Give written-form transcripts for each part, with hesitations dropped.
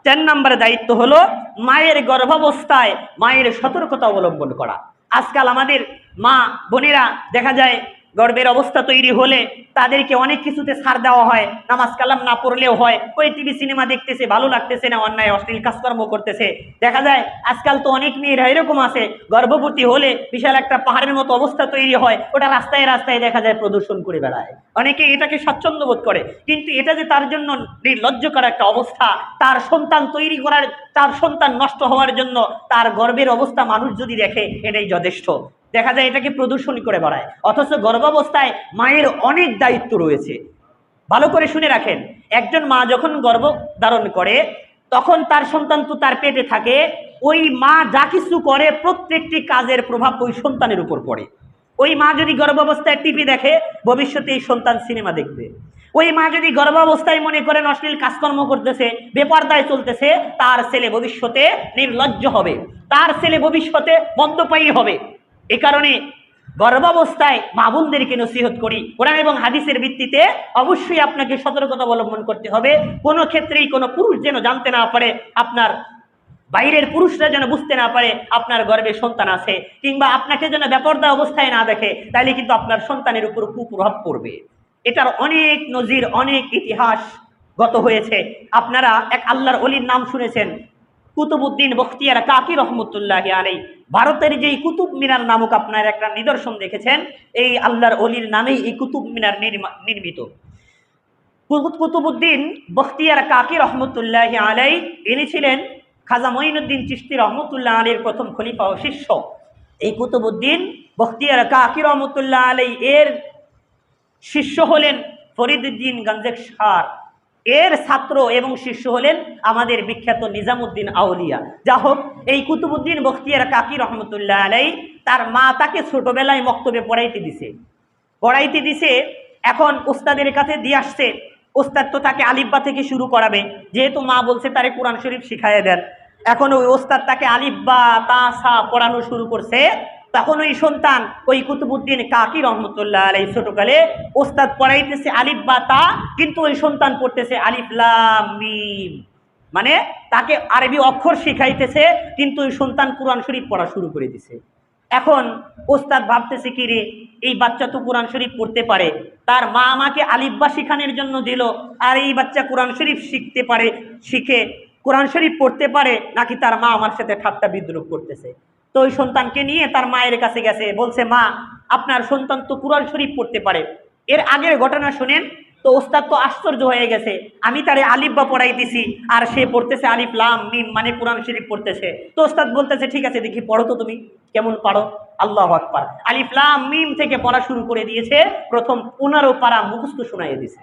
4 নম্বর দায়িত্ব হলো মায়ের গর্ভাবস্থায় মায়ের সতর্কতা অবলম্বন করা। আজকাল আমাদের মা বোনেরা দেখা যায় গর্ভের অবস্থা তৈরি হলে তাদেরকে অনেক কিছুতে ছাড় দেওয়া হয়, নামাজ কালাম না পড়লেও হয়, ওই টিভি সিনেমা দেখতেছে, ভালো লাগতেছে না, অন্যায় অশ্লীল কাজকর্ম করতেছে। দেখা যায় আজকাল তো অনেক মেয়েরা এরকম আছে, গর্ভবতী হলে বিশাল একটা পাহাড়ের মতো অবস্থা তৈরি হয়, ওটা রাস্তায় রাস্তায় দেখা যায় প্রদর্শন করে বেড়ায়। অনেকে এটাকে স্বাচ্ছন্দ্য বোধ করে, কিন্তু এটা যে তার জন্য নির্লজ্জকর একটা অবস্থা, তার সন্তান তৈরি করার, তার সন্তান নষ্ট হওয়ার জন্য তার গর্ভের অবস্থা মানুষ যদি দেখে এটাই যথেষ্ট। দেখা যায় এটাকে প্রদর্শনী করে বেড়ায়, অথচ গর্ভাবস্থায় মায়ের অনেক দায়িত্ব রয়েছে। ভালো করে শুনে রাখেন, একজন মা যখন গর্ভ ধারণ করে তখন তার সন্তান তো তার পেটে থাকে, ওই মা যা কিছু করে প্রত্যেকটি কাজের প্রভাব ওই সন্তানের উপর পড়ে। ওই মা যদি গর্ভাবস্থায় টিভি দেখে, ভবিষ্যতে এই সন্তান সিনেমা দেখবে। ওই মা যদি গর্ভাবস্থায় মনে করেন অশ্লীল কাজকর্ম করতেছে, বেপরদায় চলতেছে, তার ছেলে ভবিষ্যতে নির্লজ্জ হবে, তার ছেলে ভবিষ্যতে মদ্যপায়ী হবে। এ কারণে গর্ভাবস্থায় মা বোনদেরকে নসিহত করি, কোরআন এবং হাদিসের ভিত্তিতে অবশ্যই আপনাকে সতর্কতা অবলম্বন করতে হবে। কোনো ক্ষেত্রেই কোনো পুরুষ যেন জানতে না পারে, আপনার বাইরের পুরুষরা যেন বুঝতে না পারে আপনার গর্ভে সন্তান আছে, কিংবা আপনাকে যেন বেপরদা অবস্থায় না দেখে, তাইলে কিন্তু আপনার সন্তানের উপর কুপ্রভাব পড়বে। এটার অনেক নজির, অনেক ইতিহাস গত হয়েছে। আপনারা এক আল্লাহর ওলির নাম শুনেছেন, কুতুবউদ্দিন বখতিয়ার কাকি রহমতুল্লাহ আলাইহি। ভারতের যেই কুতুব মিনার নামক আপনার একটা নিদর্শন দেখেছেন, এই আল্লাহর ওলির নামেই এই কুতুব মিনার নির্মিত। কুতুবউদ্দিন বখতিয়ার কাকি রহমতুল্লাহ আলাইহি ইনি ছিলেন খাজা মঈনুদ্দিন চিশতি রহমতুল্লাহ আলাইহির প্রথম খলিফা ও শিষ্য। এই কুতুবউদ্দিন বখতিয়ার কাকি রহমতুল্লাহ আলাইহি এর শিষ্য হলেন ফরিদউদ্দিন গঞ্জেশখার, এর ছাত্র এবং শিষ্য হলেন আমাদের বিখ্যাত নিজামুদ্দিন আউলিয়া। যা হোক, এই কুতুবউদ্দিন বখতিয়ার কাকি রহমতুল্লাহ আলাইহি তার মা তাকে ছোটবেলায় মক্তবে পড়াইতে দিছে। এখন ওস্তাদের কাছে দিয়ে আসছে, ওস্তাদ তো তাকে আলিফবা থেকে শুরু করাবে, যেহেতু মা বলছে তারে কোরআন শরীফ শিখাইয়া দেন। এখন ওই ওস্তাদ তাকে আলিফবা তা সা পড়ানো শুরু করছে। তখন ওই সন্তান ওই কুতুবউদ্দিন কাকি রহমতুল্লাহ আলাইহি ছোটকালে ওস্তাদ পড়াইতেছে আলিফ বা তা, কিন্তু ওই সন্তান পড়তেছে আলিফ লাম মিম, মানে তাকে আরবি অক্ষর শিখাইতেছে, কিন্তু ওই সন্তান কোরআন শরীফ পড়া শুরু করে দিছে। এখন ওস্তাদ ভাবতেছে কি রে, এই বাচ্চা তো কোরআন শরীফ পড়তে পারে, তার মা আমাকে আলিফ বা শিখানোর জন্য দিল, আর এই বাচ্চা কোরআন শরীফ শিখতে পারে, শিখে কোরআন শরীফ পড়তে পারে, নাকি তার মা আমার সাথে ঠাট্টা বিদ্রুপ করতেছে। তো ওই সন্তানকে নিয়ে তার মায়ের কাছে গেছে, বলছে মা, আপনার সন্তান তো কোরআন শরীফ পড়তে পারে। এর আগের ঘটনা শুনেন তো ওস্তাদ তো আশ্চর্য হয়ে গেছে, আমি তারে আলিফ বা পড়াইতেছি আর সে পড়তেছে আলিফ লাম মিম, মানে কোরআন শরীফ পড়তেছে। তো ওস্তাদ বলতেছে ঠিক আছে, দেখি পড়ো তো তুমি কেমন পারো। আল্লাহু আকবার, আলিফ লাম মিম থেকে পড়া শুরু করে দিয়েছে। প্রথম 15 পারা মুখস্থ শোনাইয়ে দিছে,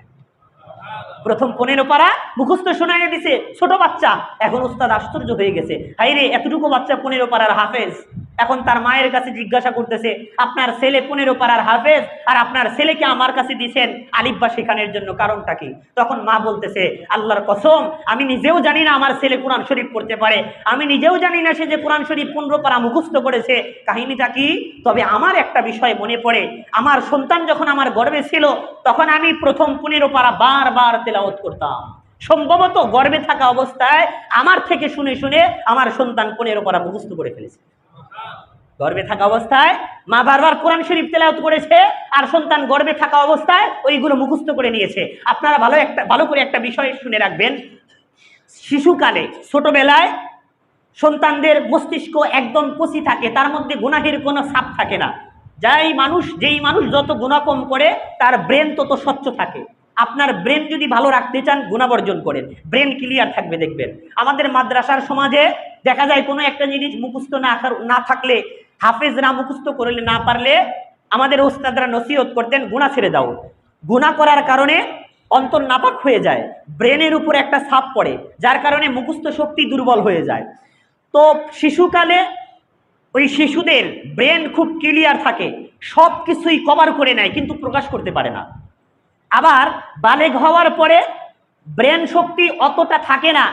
প্রথম 15 পারা মুখস্থ শোনাইয়ে দিছে ছোট বাচ্চা। এখন ওস্তাদ আশ্চর্য হয়ে গেছে, হাই রে, এতটুকু বাচ্চা 15 পারার হাফেজ। এখন তার মায়ের কাছে জিজ্ঞাসা করতেছে, আপনার ছেলে 15 পারার হাফেজ, আর আপনার ছেলেকে আমার কাছে দিয়েছেন আলিফ বা শেখানোর জন্য, কারণটা কি? তখন মা বলতেছে, আল্লাহর কসম, আমি নিজেও জানি না আমার ছেলে কোরআন শরীফ পড়তে পারে, আমি নিজেও জানি না সে যে কোরআন শরীফ 15 পারা মুখস্থ করেছে, কাহিনীটা কি? তবে আমার একটা বিষয় মনে পড়ে, আমার সন্তান যখন আমার গর্ভে ছিল তখন আমি প্রথম 15 পারা বারবার তেলাওয়াত করতাম। সম্ভবত গর্ভে থাকা অবস্থায় আমার থেকে শুনে শুনে আমার সন্তান 15 পারা মুখস্থ করে ফেলেছে। গর্ভে থাকা অবস্থায় মা বারবার কোরআন শরীফ তেলাওয়াত করেছে, আর সন্তান গর্ভে থাকা অবস্থায় ওইগুলো মুখস্থ করে নিয়েছে। আপনারা ভালো করে একটা বিষয় শুনে রাখবেন, শিশুকালে ছোটবেলায় সন্তানদের মস্তিষ্ক একদম কচি থাকে, তার মধ্যে গুনাহের কোনো ছাপ থাকে না। যেই মানুষ যত গুনাহ কম করে তার ব্রেন তত স্বচ্ছ থাকে। আপনার ব্রেন যদি ভালো রাখতে চান, গুণাবর্জন করেন, ব্রেন ক্লিয়ার থাকবে। দেখবেন আমাদের মাদ্রাসার সমাজে দেখা যায় কোনো একটা জিনিস মুখস্থ না থাকলে, হাফেজরা মুখস্থ করলে না পারলে আমাদের ওস্তাদরা নসিহত করতেন, গুনাহ ছেড়ে দাও। গুনাহ করার কারণে অন্তর নাপাক হয়ে যায়, ব্রেনের উপর একটা ছাপ পড়ে, যার কারণে মুখস্থ শক্তি দুর্বল হয়ে যায়। তো শিশুকালে ওই শিশুদের ব্রেন খুব ক্লিয়ার থাকে, সব কিছুই কভার করে নেয়, কিন্তু প্রকাশ করতে পারে না। আবার বালেগ হওয়ার পরে ব্রেন শক্তি অতটা থাকে না,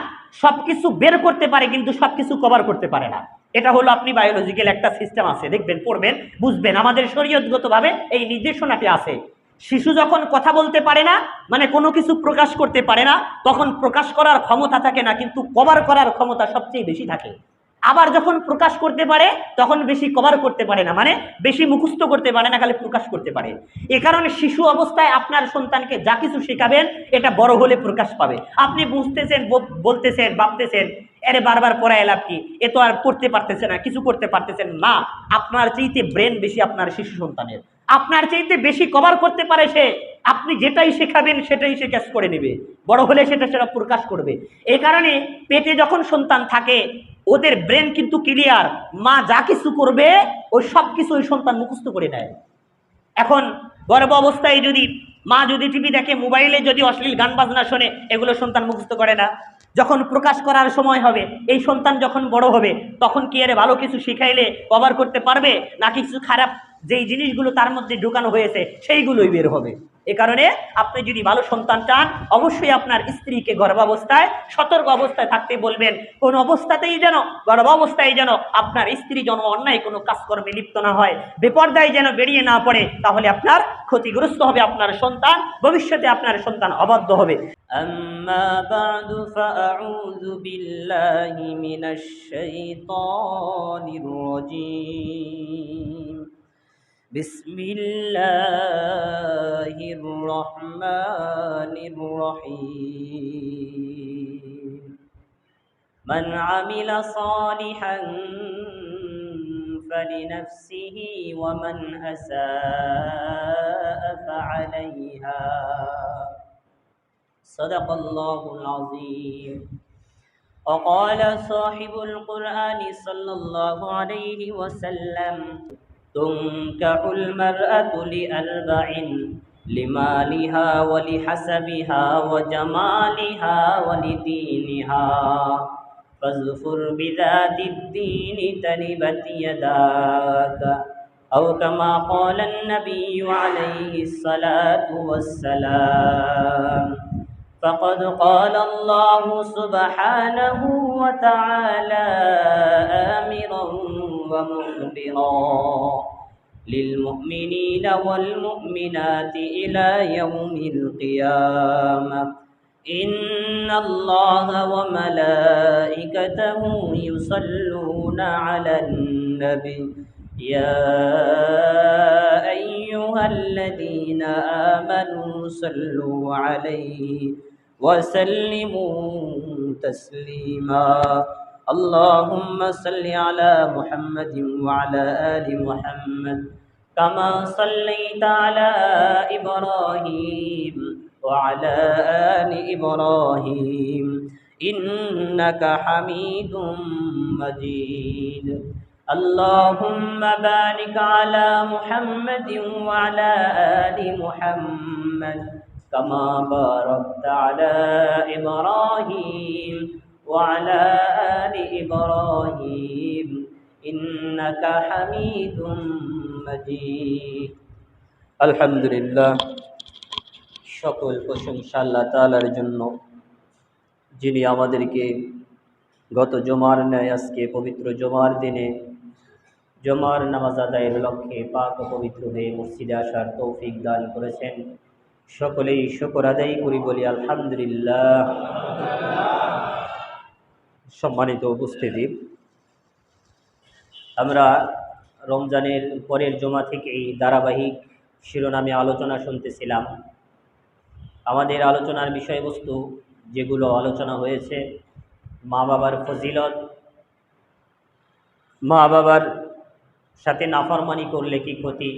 সবকিছু বের করতে পারে কিন্তু সবকিছু কভার করতে পারে না। এটা হলো আপনি বায়োলজিক্যাল একটা সিস্টেম আছে, দেখবেন, পড়বেন, বুঝবেন, আমাদের শরীয়তগতভাবে এই নির্দেশনাটি আছে। শিশু যখন কথা বলতে পারে না, মানে কোনো কিছু প্রকাশ করতে পারে না, তখন প্রকাশ করার ক্ষমতা থাকে না, কিন্তু কভার করার ক্ষমতা সবচেয়ে বেশি থাকে। আবার যখন প্রকাশ করতে পারে তখন বেশি কভার করতে পারে না, মানে বেশি মুখস্থ করতে পারে না, খালি প্রকাশ করতে পারে। এ কারণে শিশু অবস্থায় আপনার সন্তানকে যা কিছু শেখাবেন এটা বড় হলে প্রকাশ পাবে। আপনি বুঝতেছেন, বলতেছেন, ভাবতেছেন এরে বারবার পড়ায় লাভ কি, এ তো আর পড়তে পারতেছে না, কিছু করতে পারতেছেন না। আপনার চাইতে ব্রেন বেশি আপনার শিশু সন্তানের, আপনার চাইতে বেশি কভার করতে পারে সে। আপনি যেটাই শেখাবেন সেটাই সে ক্যাচ করে নেবে, বড় হলে সেটা সেটা প্রকাশ করবে। এই কারণে পেটে যখন সন্তান থাকে ওদের ব্রেন কিন্তু ক্লিয়ার, মা যা কিছু করবে ওই সব কিছু ওই সন্তান মুখস্থ করে নেয়। এখন গর্ভ অবস্থায় যদি মা যদি টিভি দেখে, মোবাইলে যদি অশ্লীল গান বাজনা শোনে, এগুলো সন্তান মুখস্থ করে না। যখন প্রকাশ করার সময় হবে, এই সন্তান যখন বড় হবে তখন কি এর ভালো কিছু শিখাইলে কভার করতে পারবে, না কিছু খারাপ যেই জিনিসগুলো তার মধ্যে ঢুকানো হয়েছে সেইগুলোই বের হবে। এ কারণে আপনি যদি ভালো সন্তান চান অবশ্যই আপনার স্ত্রীকে গর্ভাবস্থায় সতর্ক অবস্থায় থাকতে বলবেন। কোন অবস্থাতেই যেন, গর্ভাবস্থায় যেন আপনার স্ত্রী যেন অন্যায় কোনো কাজকর্মে লিপ্ত না হয়, বেপরদায় যেন বেরিয়ে না পড়ে, তাহলে আপনার ক্ষতিগ্রস্ত হবে আপনার সন্তান, ভবিষ্যতে আপনার সন্তান অবাধ্য হবে। আম্মা বা'দু ফাআউযু বিল্লাহি মিনাশ শাইতানির রাজীম। বিসমিল্লাহির রহমানির রহিম। মান আমিলা সালিহান ফালিনাফসিহি ওয়া মান আসাআ ফাআলাইহা। সাদাকাল্লাহুল আযীম। وقال صاحب القرآن صلى الله عليه وسلم: تنكح المرأة لأربع: لمالها ولحسبها وجمالها ولدينها، فاظفر بذات الدين تربت يداك، أو كما قال النبي عليه الصلاة والسلام. فقد قال الله سبحانه وتعالى آمرا ومخبرا للمؤمنين والمؤمنات إلى يوم القيامة: إن الله وملائكته يصلون على النبي يا أيها الذين آمنوا صلوا عليه وسلموا تسليما. اللهم صل على محمد وعلى آل محمد كما صليت على إبراهيم وعلى آل إبراهيم إنك حميد مجيد. اللهم بارك على محمد وعلى آل محمد كما باركت على إبراهيم وعلى آل إبراهيم إنك حميد مجيد. الحمد لله। সকল প্রশংসা আল্লাহ তাআলার জন্য, যিনি আমাদেরকে গত জুমার ন্যায় আজকে পবিত্র জুমার দিনে জুমার নামাজ আদায়ের লক্ষ্যে পাক ও পবিত্র হয়ে মসজিদে আসার তৌফিক দান করেছেন। সকলেই শুকর আদায় করি, বলি আলহামদুলিল্লাহ। সম্মানিত উপস্থিতি, আমরা রমজানের পরের জুমা থেকেই ধারাবাহিক শিরোনামে আলোচনা শুনতেছিলাম। আমাদের আলোচনার বিষয়বস্তু যেগুলো আলোচনা হয়েছে, মা বাবার ফজিলত, মা বাবার সাথে নাফরমানি করলে কি ক্ষতি,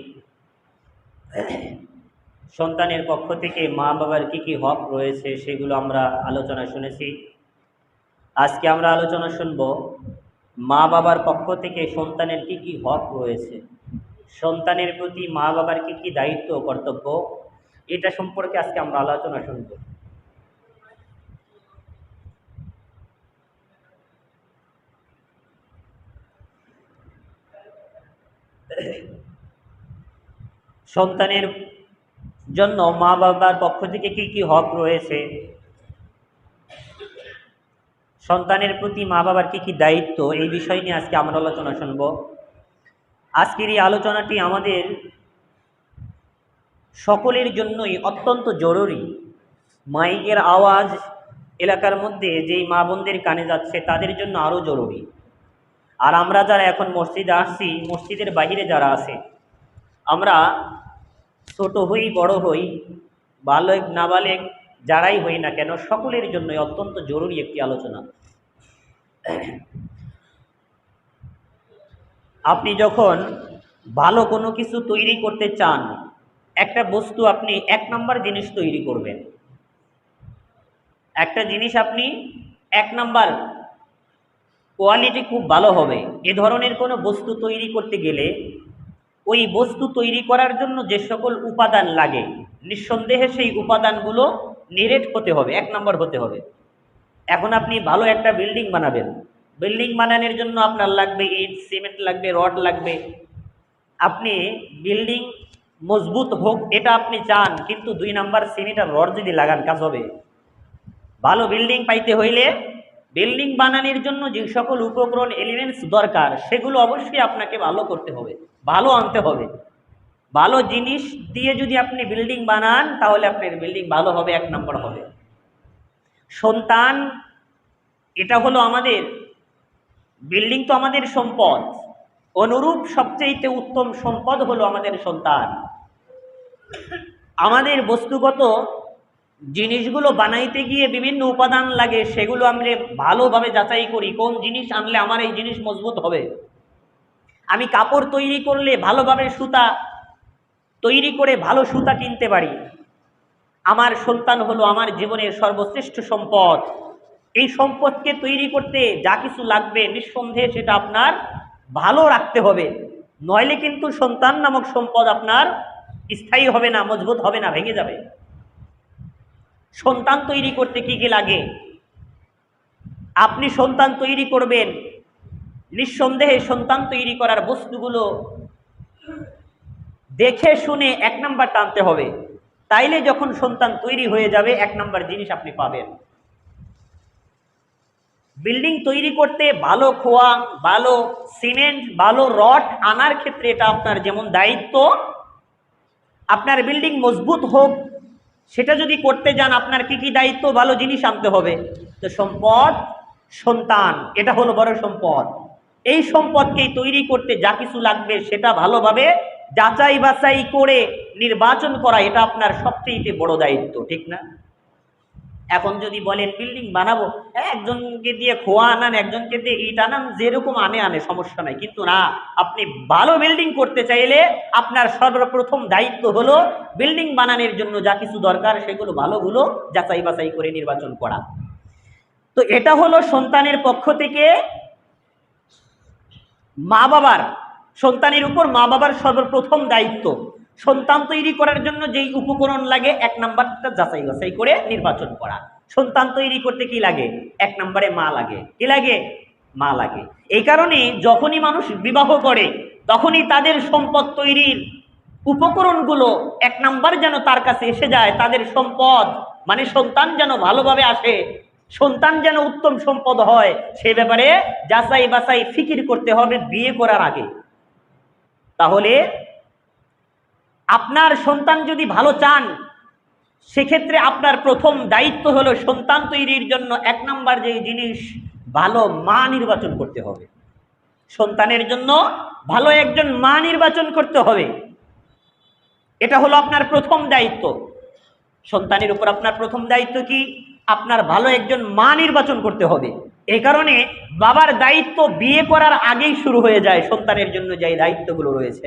সন্তানের পক্ষ থেকে মা বাবার কি কি হক রয়েছে সেগুলো আমরা আলোচনা শুনেছি। আজকে আমরা আলোচনা শুনব মা বাবার পক্ষ থেকে সন্তানের কি কি হক রয়েছে, সন্তানের প্রতি মা বাবার কি কি দায়িত্ব কর্তব্য, এটা সম্পর্কে আজকে আমরা আলোচনা শুনব। সন্তানের জন্য মা বাবার পক্ষ থেকে কি কি হক রয়েছে, সন্তানের প্রতি মা বাবার কি কি দায়িত্ব, এই বিষয় নিয়ে আজকে আমরা আলোচনা শুনব। আজকের এই আলোচনাটি আমাদের সকলের জন্যই অত্যন্ত জরুরি। মাইকের আওয়াজ এলাকার মধ্যে যেই মা বোনদের কানে যাচ্ছে তাদের জন্য আরও জরুরি। আর আমরা যারা এখন মসজিদে আসছি, মসজিদের বাহিরে যারা আছে, আমরা ছোট হই বড় হই, বালক নাবালেক যারাই হই না কেন, সকলের জন্যই অত্যন্ত জরুরি একটি আলোচনা। আপনি যখন ভালো কোনো কিছু তৈরি করতে চান, একটা বস্তু আপনি 1 নম্বর জিনিস তৈরি করবেন, একটা জিনিস আপনি 1 নম্বর কোয়ালিটি খুব ভালো হবে। এ ধরনের কোনো বস্তু তৈরি করতে গেলে ওই বস্তু তৈরি করার জন্য যে সকল উপাদান লাগে, নিঃসন্দেহে সেই উপাদানগুলো নিরেট হতে হবে, 1 নম্বর হতে হবে। এখন আপনি ভালো একটা বিল্ডিং বানাবেন, বিল্ডিং বানানোর জন্য আপনার লাগবে ইট, সিমেন্ট লাগবে, রড লাগবে। আপনি বিল্ডিং মজবুত হোক এটা আপনি চান, কিন্তু 2 নম্বর সিমেন্ট আর রড যদি লাগান কাজ হবে? ভালো বিল্ডিং পাইতে হইলে বিল্ডিং বানানোর জন্য যে সকল উপকরণ এলিমেন্টস দরকার সেগুলো অবশ্যই আপনাকে ভালো করতে হবে, ভালো আনতে হবে। ভালো জিনিস দিয়ে যদি আপনি বিল্ডিং বানান তাহলে আপনার বিল্ডিং ভালো হবে, 1 নম্বর হবে। সন্তান, এটা হলো আমাদের বিল্ডিং, তো আমাদের সম্পদ, অনুরূপ সবচেয়ে উত্তম সম্পদ হলো আমাদের সন্তান। আমাদের বস্তুগত জিনিসগুলো বানাইতে গিয়ে বিভিন্ন উপাদান লাগে, সেগুলো আমরা ভালোভাবে যাচাই করি, কোন জিনিস আনলে আমার এই জিনিস মজবুত হবে। আমি কাপড় তৈরি করলে ভালোভাবে সুতা তৈরি করে ভালো সুতা কিনতে পারি। আমার সন্তান হলো আমার জীবনের সর্বশ্রেষ্ঠ সম্পদ। এই সম্পদকে তৈরি করতে যা কিছু লাগবে নিঃসন্দেহে সেটা আপনার ভালো রাখতে হবে, নইলে কিন্তু সন্তান নামক সম্পদ আপনার স্থায়ী হবে না, মজবুত হবে না, ভেঙে যাবে। সন্তান তৈরি করতে কি কি লাগে? আপনি সন্তান তৈরি করবেন, নিঃসন্দেহে সন্তান তৈরি করার বস্তুগুলো দেখে শুনে 1 নম্বর টানতে হবে, তাইলে যখন সন্তান তৈরি হয়ে যাবে 1 নম্বর জিনিস আপনি পাবেন। বিল্ডিং তৈরি করতে ভালো খোয়া, ভালো সিমেন্ট, ভালো রড আনার ক্ষেত্রে এটা আপনার যেমন দায়িত্ব, আপনার বিল্ডিং মজবুত হোক সেটা যদি করতে যান আপনার কি কি দায়িত্ব? ভালো জিনিস আনতে হবে। তো সম্পদ সন্তান, এটা হলো বড় সম্পদ। এই সম্পদকেই তৈরি করতে যা কিছু লাগবে সেটা ভালোভাবে যাচাই বাছাই করে নির্বাচন করা, এটা আপনার সবচেয়ে বড় দায়িত্ব, ঠিক না? এখন যদি বলেন বিল্ডিং বানাবো, একজনকে দিয়ে খোয়া আনান, একজনকে দিয়ে ইট আনান, যেরকম আনে সমস্যা নাই, কিন্তু না, আপনি ভালো বিল্ডিং করতে চাইলে আপনার সর্বপ্রথম দায়িত্ব হলো বিল্ডিং বানানোর জন্য যা কিছু দরকার সেগুলো ভালোগুলো যাচাই বাছাই করে নির্বাচন করা। তো এটা হলো সন্তানের পক্ষ থেকে মা বাবার, সন্তানের উপর মা বাবার সর্বপ্রথম দায়িত্ব। সন্তান তৈরি করার জন্য যেই উপকরণ লাগে 1 নম্বরটা যাচাই বাছাই করে নির্বাচন করা। সন্তান তৈরি করতে কি লাগে? 1 নম্বরে মা লাগে। কি লাগে? মা লাগে। এই কারণে যখনই মানুষ বিবাহ করে তখনই তাদের সম্পদ তৈরির উপকরণগুলো 1 নম্বর যেন তার কাছে এসে যায়, তাদের সম্পদ মানে সন্তান যেন ভালোভাবে আসে, সন্তান যেন উত্তম সম্পদ হয়, সে ব্যাপারে যাচাই বাছাই ফিকির করতে হবে বিয়ে করার আগে। তাহলে আপনার সন্তান যদি ভালো চান সেক্ষেত্রে আপনার প্রথম দায়িত্ব হলো সন্তান তৈরির জন্য 1 নম্বর যে জিনিস, ভালো মা নির্বাচন করতে হবে। সন্তানের জন্য ভালো একজন মা নির্বাচন করতে হবে, এটা হলো আপনার প্রথম দায়িত্ব। সন্তানের উপর আপনার প্রথম দায়িত্ব কি? আপনার ভালো একজন মা নির্বাচন করতে হবে। এই কারণে বাবার দায়িত্ব বিয়ে করার আগেই শুরু হয়ে যায় সন্তানের জন্য যে দায়িত্বগুলো রয়েছে।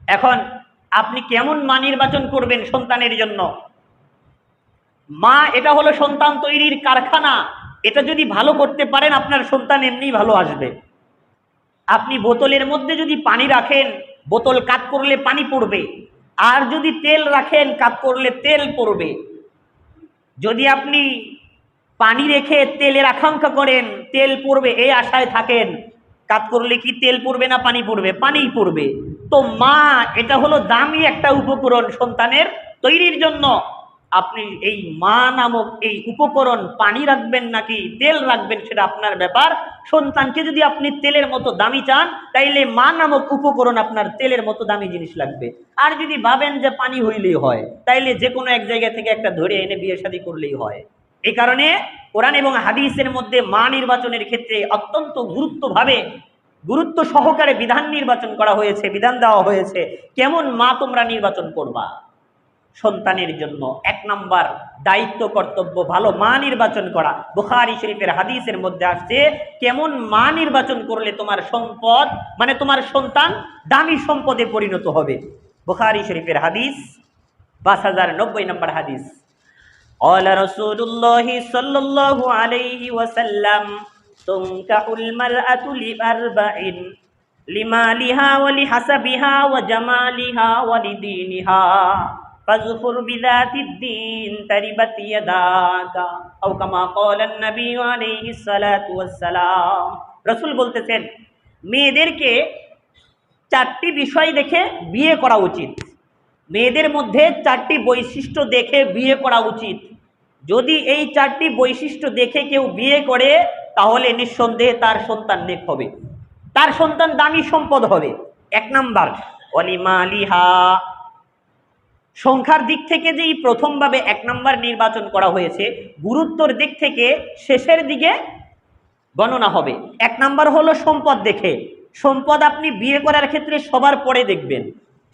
এখন আপনি কেমন মা নির্বাচন করবেন সন্তানের জন্য? মা এটা হলো সন্তান তৈরির কারখানা, এটা যদি ভালো করতে পারেন আপনার সন্তান এমনিই ভালো আসবে। আপনি বোতলের মধ্যে যদি পানি রাখেন, বোতল কাত করলে পানি পড়বে, আর যদি তেল রাখেন কাত করলে তেল পড়বে। যদি আপনি পানি রেখে তেলের আকাঙ্ক্ষা করেন তেল পড়বে এই আশায় থাকেন, কাত করলে কি তেল পড়বে না পানি পড়বে? পানিই পড়বে। তো মা এটা হলো দামি একটা উপকরণ সন্তানের তৈরির জন্য। আপনি এই মা নামক এই উপকরণ পানি রাখবেন নাকি তেল রাখবেন সেটা আপনার ব্যাপার। সন্তানকে যদি আপনি তেলের মতো দামি চান, তাইলে মা নামক উপকরণ আপনার তেলের মতো দামি জিনিস লাগবে। আর যদি ভাবেন যে পানি হইলেই হয়, তাইলে যে কোনো এক জায়গা থেকে একটা ধরে এনে বিয়ে শাদী করলেই হয়। এই কারণে কোরআন এবং হাদিসের মধ্যে মা নির্বাচনের ক্ষেত্রে অত্যন্ত গুরুত্ব সহকারে বিধান নির্বাচন করা হয়েছে, বিধান দেওয়া হয়েছে কেমন মা তোমরা নির্বাচন করবা। সন্তানের জন্য 1 নাম্বার দায়িত্ব কর্তব্য ভালো মা নির্বাচন করা। বুখারী শরীফের হাদিসের মধ্যে আসছে কেমন মা নির্বাচন করলে তোমার সম্পদ মানে তোমার সন্তান দামি সম্পদে পরিণত হবে। বুখারী শরীফের হাদিস 5090 নম্বর হাদিস। قال رسول الله صلى الله عليه وسلم تنكح المرأة لأربع لمالها ولحسبها وجمالها ولدينها فاظفر بذات الدين تربت يداك أو كما قال النبي عليه الصلاة والسلام। রাসূল বলতেছেন মেয়েদেরকে 4টি বিষয় দেখে বিয়ে করা উচিত। মেয়েদের মধ্যে 4টি বৈশিষ্ট্য দেখে বিয়ে করা উচিত। যদি এই 4টি বৈশিষ্ট্য দেখে কেউ বিয়ে করে তাহলে নিঃসন্দেহে তার সন্তান নেক হবে, তার সন্তান দামি সম্পদ হবে। 1 নাম্বার ওয়ালিমালিহা, সংখ্যার দিক থেকে যেই প্রথমভাবে 1 নাম্বার নির্বাচন করা হয়েছে, গুরুত্বর দিক থেকে শেষের দিকে গণনা হবে। 1 নাম্বার হলো সম্পদ দেখে। সম্পদ আপনি বিয়ে করার ক্ষেত্রে সবার পরে দেখবেন,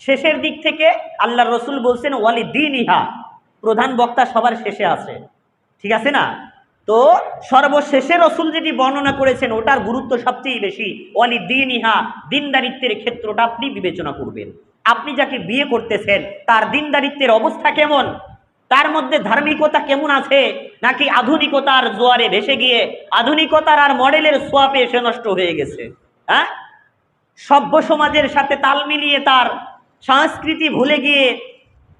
শেষের দিক থেকে আল্লাহর রাসূল বলছেন ওয়ালিদিনিহা, প্রধান বক্তা সবার শেষে আছে, ঠিক আছে না? তো সর্বশেষে রাসূল যেটি বর্ণনা করেছেন ওটার গুরুত্ব সবচেয়ে বেশি। ওয়ালিদিনিহা, দিনদারিত্বের ক্ষেত্রটা আপনি বিবেচনা করবেন। আপনি যাকে বিয়ে করতেছেন তার দিনদারিত্বের অবস্থা কেমন, তার মধ্যে ধার্মিকতা কেমন আছে, নাকি আধুনিকতার জোয়ারে ভেসে গিয়ে আধুনিকতার আর মডেলের ছোঁয়াপে এসে নষ্ট হয়ে গেছে। হ্যাঁ, সভ্য সমাজের সাথে তাল মিলিয়ে তার সংস্কৃতি ভুলে গিয়ে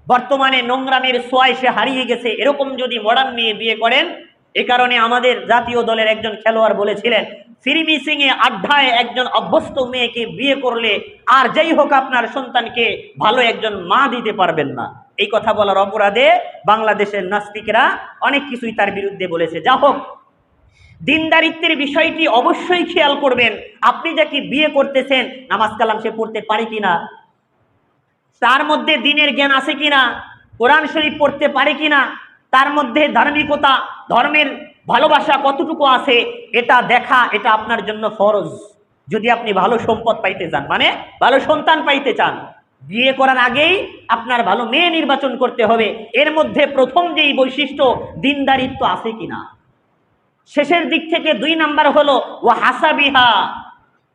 বর্তমানে নোংরামের ছোঁয়ায় সে হারিয়ে গেছে। এরকম যদি মডার্ন মেয়ে বিয়ে করেন, এ কারণে আমাদের জাতীয় দলের একজন খেলোয়াড় বলেছিলেন ফ্রি মিসিং এ আড্ডায় একজন অভ্যস্ত মেয়েকে বিয়ে করলে আর যাই হোক আপনার সন্তানকে ভালো একজন মা দিতে পারবেন না। এই কথা বলার অপরাধে বাংলাদেশের নাস্তিকরা অনেক কিছুই তার বিরুদ্ধে বলেছে। যা হোক, দিনদারিত্বের বিষয়টি অবশ্যই খেয়াল করবেন। আপনি যাকে বিয়ে করতেছেন নামাজ কালাম সে পড়তে পারে কিনা, তার মধ্যে দ্বীনের জ্ঞান আছে কিনা, কোরআন শরীফ পড়তে পারে কিনা, তার মধ্যে ধার্মিকতা ধর্মের ভালোবাসা কতটুকু আছে, এটা দেখা এটা আপনার জন্য ফরজ। যদি আপনি ভালো সম্পদ পাইতে চান, মানে ভালো সন্তান পাইতে চান, বিয়ে করার আগেই আপনার ভালো মেয়ে নির্বাচন করতে হবে। এর মধ্যে প্রথম যেই বৈশিষ্ট্য দিনদারিত্ব আছে কিনা। শেষের দিক থেকে 2 নাম্বার হলো ওয়া হাসাবিহা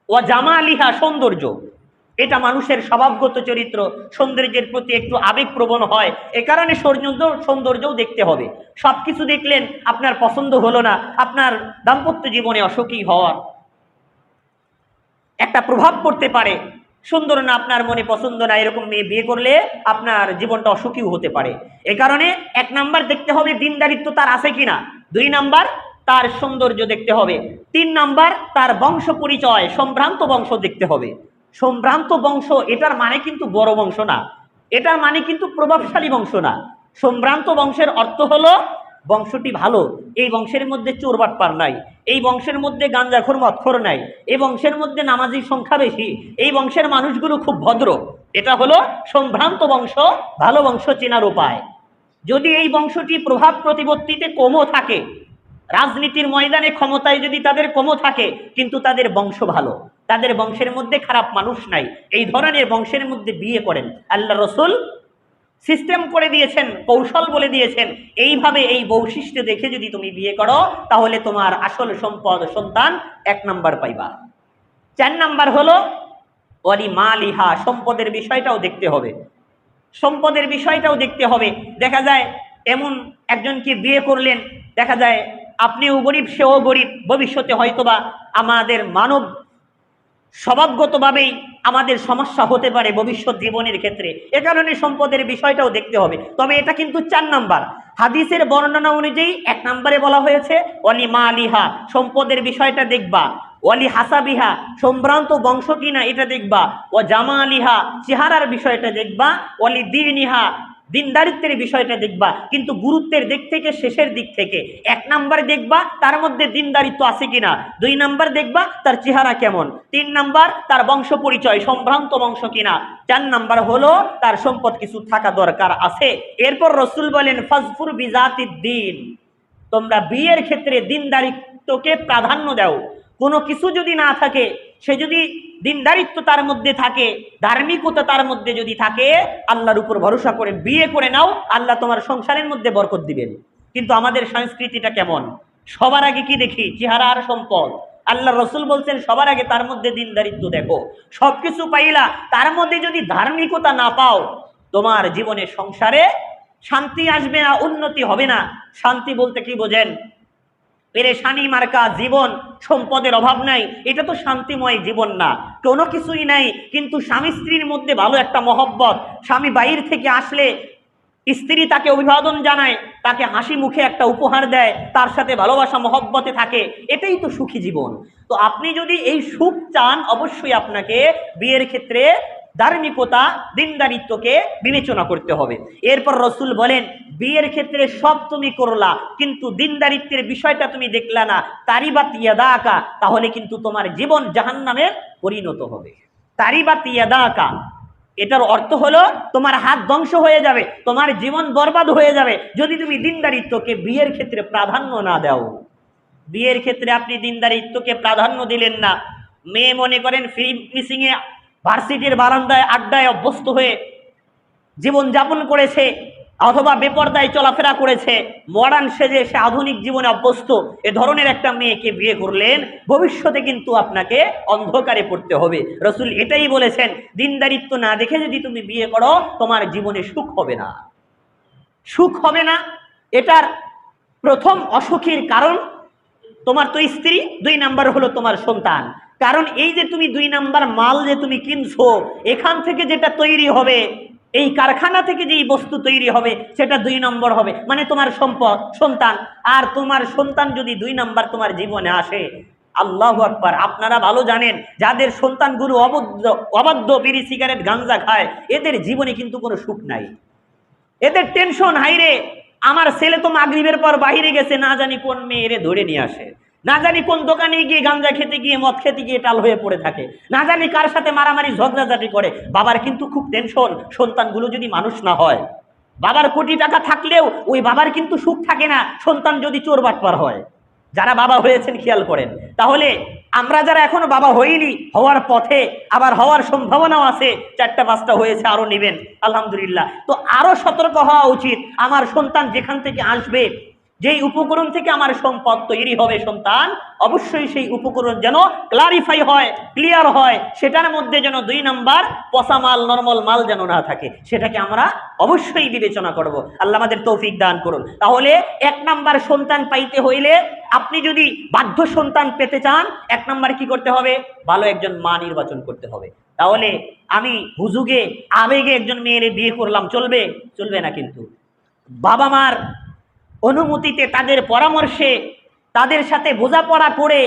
ওয়া জামালিহা, সৌন্দর্য। এটা মানুষের স্বভাবগত চরিত্র, সৌন্দর্যের প্রতি একটু আবেগপ্রবণ হয়, এ কারণে সৌন্দর্যও দেখতে হবে। সবকিছু দেখলেন আপনার পছন্দ হলো না, আপনার দাম্পত্য জীবনে অসুখী হওয়ার একটা প্রভাব পড়তে পারে। সুন্দর না, আপনার মনে পছন্দ না, এরকম মেয়ে বিয়ে করলে আপনার জীবনটা অসুখীও হতে পারে। এ কারণে 1 নাম্বার দেখতে হবে দিনদারিত্ব তার আছে কিনা, 2 নাম্বার তার সৌন্দর্য দেখতে হবে, 3 নাম্বার তার বংশ পরিচয়, সম্ভ্রান্ত বংশ দেখতে হবে। সম্ভ্রান্ত বংশ এটার মানে কিন্তু বড় বংশ না, এটার মানে কিন্তু প্রভাবশালী বংশ না। সম্ভ্রান্ত বংশের অর্থ হলো বংশটি ভালো, এই বংশের মধ্যে চোর বাটপার নাই, এই বংশের মধ্যে গাঁজাখোর মদখোর নাই, এই বংশের মধ্যে নামাজির সংখ্যা বেশি, এই বংশের মানুষগুলো খুব ভদ্র। এটা হলো সম্ভ্রান্ত বংশ, ভালো বংশ চেনার উপায়। যদি এই বংশটি প্রভাব প্রতিপত্তিতে কমও থাকে, রাজনীতির ময়দানে ক্ষমতায় যদি তাদের কমও থাকে, কিন্তু তাদের বংশ ভালো, তাদের বংশের মধ্যে খারাপ মানুষ নাই, এই ধরনের বংশের মধ্যে বিয়ে করেন। আল্লাহ রাসূল সিস্টেম করে দিয়েছেন, কৌশল বলে দিয়েছেন, এইভাবে এই বৈশিষ্ট্য দেখে যদি তুমি বিয়ে করো তাহলে তোমার আসল সম্পদ সন্তান 1 নাম্বার পাইবা। 4 নাম্বার হলো ওয়ালিমালিহা, সম্পদের বিষয়টাও দেখতে হবে। সম্পদের বিষয়টাও দেখতে হবে। দেখা যায় এমন একজনকে বিয়ে করলেন, দেখা যায় আপনিও গরিব সেও গরিব, ভবিষ্যতে হয়তোবা আমাদের মানব স্বভাবগতভাবেই আমাদের সমস্যা হতে পারে ভবিষ্যৎ জীবনের ক্ষেত্রে, এ কারণে সম্পদের বিষয়টাও দেখতে হবে। তবে এটা কিন্তু 4 নাম্বার। হাদিসের বর্ণনা অনুযায়ী 1 নাম্বারে বলা হয়েছে ওয়ালিমালিহা, সম্পদের বিষয়টা দেখবা, ওয়ালি হাসাবিহা, সম্ভ্রান্ত বংশ কিনা এটা দেখবা, ও জামালিহা, চেহারার বিষয়টা দেখবা, ওয়ালি দীনিহা, দিনদারিত্বের বিষয়টা দেখবা, কিন্তু গুরুত্বের দিক থেকে শেষের দিক থেকে। 1 নাম্বার দেখবা তার মধ্যে দিনদারিত্ব আছে কিনা, 2 নাম্বার দেখবা তার চেহারা কেমন, 3 নাম্বার তার বংশ পরিচয় সম্ভ্রান্ত বংশ কিনা, 4 নাম্বার হলো তার সম্পদ কিছু থাকা দরকার আছে। এরপর রাসূল বলেন ফাজফুর বিজাতিদ দ্বীন, তোমরা বিয়ের ক্ষেত্রে দিনদারিত্বকে প্রাধান্য দাও। কোনো কিছু যদি না থাকে, সে যদি দিনদারিত্ব তার মধ্যে থাকে, ধার্মিকতা তার মধ্যে যদি থাকে, আল্লাহর উপর ভরসা করে বিয়ে করে নাও, আল্লাহ তোমার সংসারের মধ্যে বরকত দিবেন। কিন্তু আমাদের সংস্কৃতিটা কেমন, সবার আগে কি দেখি, চেহারা আর সম্পদ। আল্লাহ রসুল বলছেন সবার আগে তার মধ্যে দিনদারিত্ব দেখো। সবকিছু পাইলা, তার মধ্যে যদি ধার্মিকতা না পাও, তোমার জীবনে সংসারে শান্তি আসবে না, উন্নতি হবে না। শান্তি বলতে কি বোঝেন? পেরেশানি মার্কা জীবন, সম্পদের অভাব নাই, এটা তো শান্তিময় জীবন না। কোনো কিছুই নাই, কিন্তু স্বামী স্ত্রীর মধ্যে ভালো একটা মহব্বত, স্বামী বাইর থেকে আসলে স্ত্রী তাকে অভিবাদন জানায়, তাকে হাসি মুখে একটা উপহার দেয়, তার সাথে ভালোবাসা মহব্বতে থাকে, এটাই তো সুখী জীবন। তো আপনি যদি এই সুখ চান, অবশ্যই আপনাকে বিয়ের ক্ষেত্রে ধার্মিকতা, দিনদারিত্বকে বিবেচনা করতে হবে। এরপর রসুল বলেন বিয়ের ক্ষেত্রে সব তুমি করলা, কিন্তু দিনদারিত্বের বিষয়টা তুমি দেখলা না, তারিবাত ইয়াদাকা, তাহলে কিন্তু তোমার জীবন জাহান্নামে পরিণত হবে। তারিবাত ইয়াদাকা, এটার অর্থ হলো তোমার হাত ধ্বংস হয়ে যাবে, তোমার জীবন বরবাদ হয়ে যাবে যদি তুমি দিনদারিত্বকে বিয়ের ক্ষেত্রে প্রাধান্য না দাও। বিয়ের ক্ষেত্রে আপনি দিনদারিত্বকে প্রাধান্য দিলেন না, মেয়ে মনে করেন ফ্রি মিসিংয়ে ভার্সিটির বারান্দায় আড্ডায় অভ্যস্ত হয়ে জীবন যাপন করেছে, অথবা বেপরদায় চলাফেরা করেছে, মডার্ন সেজে সে আধুনিক জীবনে অভ্যস্ত, এ ধরনের একটা মেয়েকে বিয়ে করলেন, ভবিষ্যতে কিন্তু আপনাকে অন্ধকারে পড়তে হবে। রসুল এটাই বলেছেন, দিনদারিত্ব না দেখে যদি তুমি বিয়ে করো, তোমার জীবনে সুখ হবে না, সুখ হবে না। এটার প্রথম অসুখের কারণ তোমার তো স্ত্রী, 2 নাম্বার হলো তোমার সন্তান। কারণ এই যে তুমি 2 নাম্বার মাল যে তুমি কিনছো, এখান থেকে যেটা তৈরি হবে, এই কারখানা থেকে যেই বস্তু তৈরি হবে, সেটা 2 নম্বর হবে, মানে তোমার সম্পদ সন্তান। আর তোমার সন্তান যদি 2 নাম্বার তোমার জীবনে আসে, আল্লাহু আকবার, আপনারা ভালো জানেন যাদের সন্তানগুলো অবাধ্য, বিড়ি সিগারেট গাঞ্জা খায়, এদের জীবনে কিন্তু কোনো সুখ নাই, এদের টেনশন, হাইরে আমার ছেলে তো মাগরিবের পর বাইরে গেছে, না জানি কোন মেয়েরে ধরে নিয়ে আসে, না জানি কোন দোকানে গিয়ে গাঞ্জা খেতে গিয়ে, মদ খেতে গিয়ে টাল হয়ে পড়ে থাকে, না জানি কার সাথে মারামারি ঝগড়াঝাটি করে। বাবার কিন্তু খুব টেনশন, সন্তানগুলো যদি মানুষ না হয়। বাবার কোটি টাকা থাকলেও ওই বাবার কিন্তু সুখ থাকে না, সন্তান যদি চোর বাটপার হয়। যারা বাবা হয়েছেন খেয়াল করেন। তাহলে আমরা যারা এখনো বাবা হইনি, হওয়ার পথে, আবার হওয়ার সম্ভাবনাও আছে, 4টা 5টা হয়েছে, আরো নেবেন আলহামদুলিল্লাহ, তো আরো সতর্ক হওয়া উচিত। আমার সন্তান যেখান থেকে আসবে, যেই উপকরণ থেকে আমার সম্পদ তৈরি হবে সন্তান, অবশ্যই সেই উপকরণ যেন ক্লারিফাই হয়, ক্লিয়ার হয়, সেটার মধ্যে যেন 2 নাম্বার পচা মাল, নরমাল মাল যেন না থাকে, সেটাকে আমরা অবশ্যই বিবেচনা করব। আল্লাহ আমাদের তৌফিক দান করুন। তাহলে 1 নাম্বার সন্তান পাইতে হইলে, আপনি যদি বাধ্য সন্তান পেতে চান, 1 নাম্বার কি করতে হবে? ভালো একজন মা নির্বাচন করতে হবে। তাহলে আমি হুজুগে আবেগে একজন মেয়েরে বিয়ে করলাম, চলবে? চলবে না। কিন্তু বাবা মার অনুমতিতে, তাদের পরামর্শে, তাদের সাথে বোঝাপড়া করে,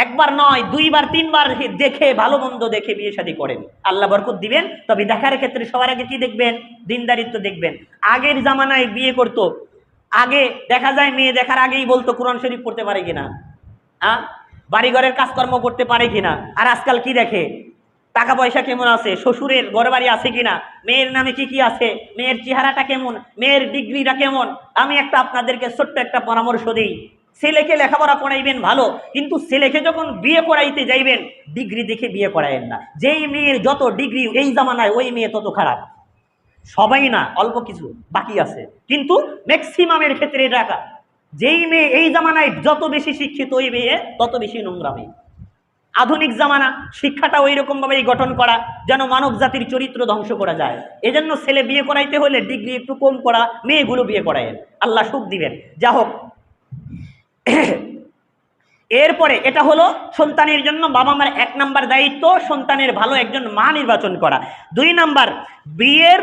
1বার নয় 2বার 3বার দেখে, ভালো মন্দ দেখে বিয়ে শাদী করেন, আল্লাহ বরকত দিবেন। তবে দেখার ক্ষেত্রে সবার আগে কি দেখবেন? দিনদারিত্ব দেখবেন। আগের জামানায় বিয়ে করতো, আগে দেখা যায় মেয়ে দেখার আগেই বলতো কোরআন শরীফ পড়তে পারে কিনা, বাড়িঘরের কাজকর্ম করতে পারে কিনা। আর আজকাল কি দেখে? টাকা পয়সা কেমন আছে, শ্বশুরের ঘর বাড়ি আছে কিনা, মেয়ের নামে কি কি আছে, মেয়ের চেহারাটা কেমন, মেয়ের ডিগ্রিটা কেমন। আমি আপনাদেরকে ছোট্ট একটা পরামর্শ দিই, ছেলেকে লেখাপড়া করাইবেন ভালো, কিন্তু ছেলেকে যখন বিয়ে করাইতে যাইবেন, ডিগ্রি দেখে বিয়ে করাইবেন না। যেই মেয়ের যত ডিগ্রি এই জামানায়, ওই মেয়ে তত খারাপ। সবাই না, অল্প কিছু বাকি আছে, কিন্তু ম্যাক্সিমামের ক্ষেত্রে এটা, যেই মেয়ে এই জামানায় যত বেশি শিক্ষিত, ওই মেয়ে তত বেশি নোংরা মেয়ে। আধুনিক জামানা, শিক্ষাটা ওই রকম ভাবেই গঠন করা যেন মানব জাতির চরিত্র ধ্বংস করা যায়। এজন্য ছেলে বিয়ে করাইতে হলে ডিগ্রি একটু কম করা মেয়েগুলো বিয়ে করায়, আল্লাহ সুখ দিবেন। যা হোক, এরপরে এটা হলো সন্তানের জন্য বাবা মার 1 নাম্বার দায়িত্ব, সন্তানের ভালো একজন মা নির্বাচন করা। 2 নাম্বার, বিয়ের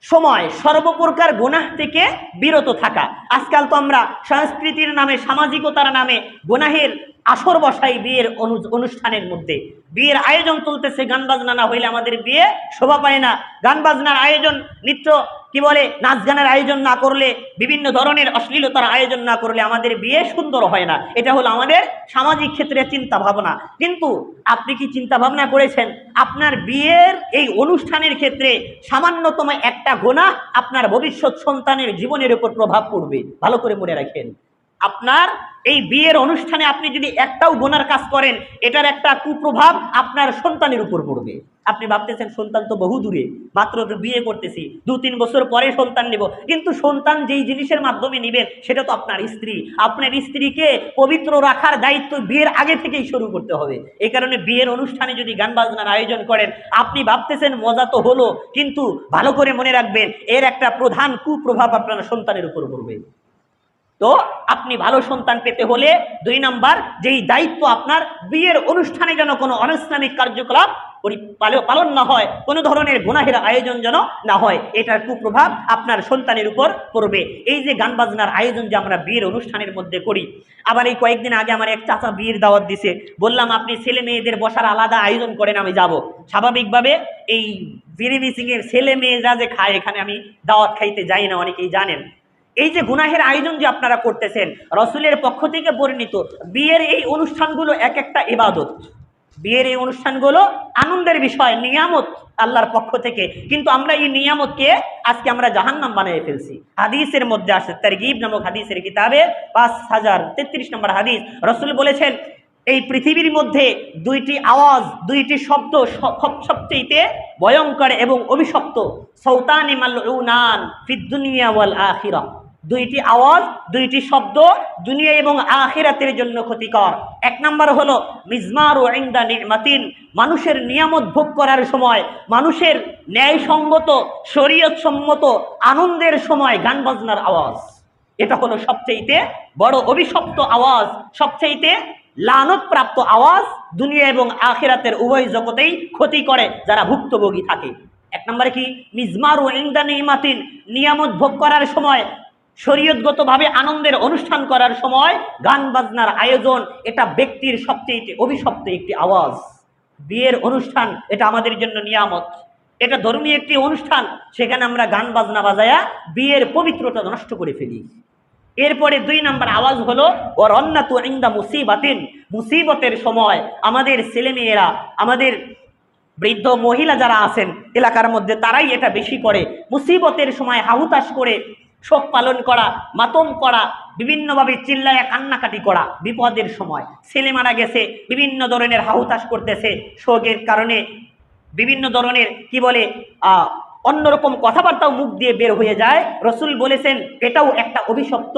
সময় সর্বপ্রকার গুনাহ থেকে বিরত থাকা। আজকাল তো আমরা সংস্কৃতির নামে, সামাজিকতার নামে গুনাহের আসর বসাই বিয়ের অনুষ্ঠানের মধ্যে, বিয়ের আয়োজন চলতেছে, গান বাজনা না হইলে আমাদের বিয়ে শোভা পায় না। গান বাজনার আয়োজন, নৃত্য কি বলে, নাচ গানের আয়োজন না করলে, বিভিন্ন ধরনের অশ্লীলতার আয়োজন না করলে আমাদের বিয়ে সুন্দর হয় না। এটা হলো আমাদের সামাজিক ক্ষেত্রে চিন্তা ভাবনা। কিন্তু আপনি কি চিন্তা ভাবনা করেছেন আপনার বিয়ের এই অনুষ্ঠানের ক্ষেত্রে সামান্যতম একটা গুনাহ আপনার ভবিষ্যৎ সন্তানের জীবনের উপর প্রভাব পড়বে? ভালো করে মনে রাখেন, আপনার এই বিয়ের অনুষ্ঠানে আপনি যদি একটাও গুনার কাজ করেন, এটার একটা কুপ্রভাব আপনার সন্তানের উপর পড়বে। আপনি ভাবতেছেন সন্তান তো বহু দূরে, মাত্র তো বিয়ে করতেছি, 2-3 বছর পরে সন্তান নেব, কিন্তু সন্তান যেই জিনিসের মাধ্যমে নেবেন সেটা তো আপনার স্ত্রী। আপনার স্ত্রীকে পবিত্র রাখার দায়িত্ব বিয়ের আগে থেকেই শুরু করতে হবে। এই কারণে বিয়ের অনুষ্ঠানে যদি গান বাজনার আয়োজন করেন, আপনি ভাবতেছেন মজা তো হলো, কিন্তু ভালো করে মনে রাখবেন এর একটা প্রধান কুপ্রভাব আপনার সন্তানের উপর পড়বে। তো আপনি ভালো সন্তান পেতে হলে 2 নাম্বার যেই দায়িত্ব আপনার, বিয়ের অনুষ্ঠানে যেন কোনো অনিসলামিক কার্যকলাপ পালন না হয়, কোনো ধরনের গুনাহের আয়োজন যেন না হয়, এটার কুপ্রভাব আপনার সন্তানের উপর পড়বে। এই যে গান বাজনার আয়োজন যে আমরা বিয়ের অনুষ্ঠানের মধ্যে করি, আবার এই কয়েকদিন আগে আমার এক চাচা বিয়ের দাওয়াত দিছে, বললাম আপনি ছেলে মেয়েদের বসার আলাদা আয়োজন করেন, আমি যাব। স্বাভাবিকভাবে এই বিড়ি মিছিংয়ের ছেলে মেয়েরা যে খায়, এখানে আমি দাওয়াত খাইতে যাই না, অনেকেই জানেন। এই যে গুনাহের আয়োজন যে আপনারা করতেছেন, রসুলের পক্ষ থেকে বর্ণিত বিয়ের এই অনুষ্ঠানগুলো এক একটা ইবাদত। বিয়ের এই অনুষ্ঠানগুলো আনন্দের বিষয়, নিয়ামত আল্লাহর পক্ষ থেকে, কিন্তু আমরা এই নিয়ামতকে আজকে আমরা জাহান্নাম বানিয়ে ফেলছি। হাদিসের মধ্যে আসে, তারগীব নামক হাদিসের কিতাবে 5033 নম্বর হাদিস, রসুল বলেছেন এই পৃথিবীর মধ্যে 2টি আওয়াজ, 2টি শব্দ সবচেয়ে ভয়ঙ্কর এবং অভিশপ্ত। সৌতানি মালউনান ফিদ দুনিয়া ওয়াল আখিরাহ। 2টি আওয়াজ, 2টি শব্দ দুনিয়া এবং আখিরাতের জন্য ক্ষতিকর। 1 নাম্বার হলো মিজমারু ইনদা নি'মাতিন, মানুষের নিয়ামত ভোগ করার সময়, মানুষের ন্যায়সঙ্গত শরীয়ত সম্মত আনন্দের সময় গান বাজনার আওয়াজ। এটা হলো সবচেয়ে বড় অভিশপ্ত আওয়াজ, সবচেয়ে লানত প্রাপ্ত আওয়াজ, দুনিয়া এবং আখিরাতের উভয় জগতেই ক্ষতি করে যারা ভুক্তভোগী থাকে। 1 নম্বরে কি, মিজমারু ইনদা নি'মাতিন, নিয়ামত ভোগ করার সময়, শরীয়তগতভাবে আনন্দের অনুষ্ঠান করার সময় গান বাজনার আয়োজন, এটা ব্যক্তির সবচেয়ে অভিশপ্ত একটি আওয়াজ। বিয়ের অনুষ্ঠান এটা আমাদের জন্য নিয়ামত, এটা ধর্মীয় একটি অনুষ্ঠান, সেখানে আমরা গান বাজনা বাজায়া বিয়ের পবিত্রতা নষ্ট করে ফেলি। এরপরে 2 নাম্বার আওয়াজ হলো ওয়ারান্নাতু ইনদা মুসিবাতিন, মুসিবতের সময় আমাদের ছেলেমেয়েরা, আমাদের বৃদ্ধ মহিলা যারা আছেন এলাকার মধ্যে, তারাই এটা বেশি করে। মুসিবতের সময় হাহুতাশ করে শোক পালন করা, মাতম করা, বিভিন্নভাবে চিল্লায়া কান্নাকাটি করা। বিপদের সময় ছেলে মারা গেছে, বিভিন্ন ধরনের হাহুতাশ করতেছে, শোকের কারণে বিভিন্ন ধরনের কি বলে অন্যরকম কথাবার্তাও মুখ দিয়ে বের হয়ে যায়। রসুল বলেছেন এটাও একটা অভিশপ্ত,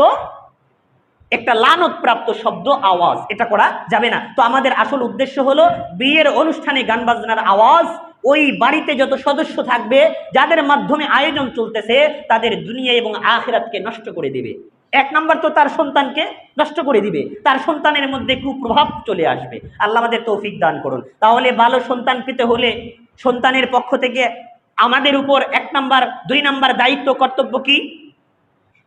একটা লানত প্রাপ্ত শব্দ, আওয়াজ, এটা করা যাবে না। তো আমাদের আসল উদ্দেশ্য হলো বিয়ের অনুষ্ঠানে গান বাজনার আওয়াজ ওই বাড়িতে যত সদস্য থাকবে, যাদের মাধ্যমে আয়োজন চলতেছে, তাদের দুনিয়া এবং আখিরাতকে নষ্ট করে দিবে। 1 নাম্বার তো তার সন্তানকে নষ্ট করে দিবে, তার সন্তানের মধ্যে কুপ্রভাব চলে আসবে। আল্লাহ আমাদের তৌফিক দান করুন। তাহলে ভালো সন্তান পেতে হলে সন্তানের পক্ষ থেকে আমাদের উপর 1 নাম্বার, 2 নাম্বার দায়িত্ব, কর্তব্য কি,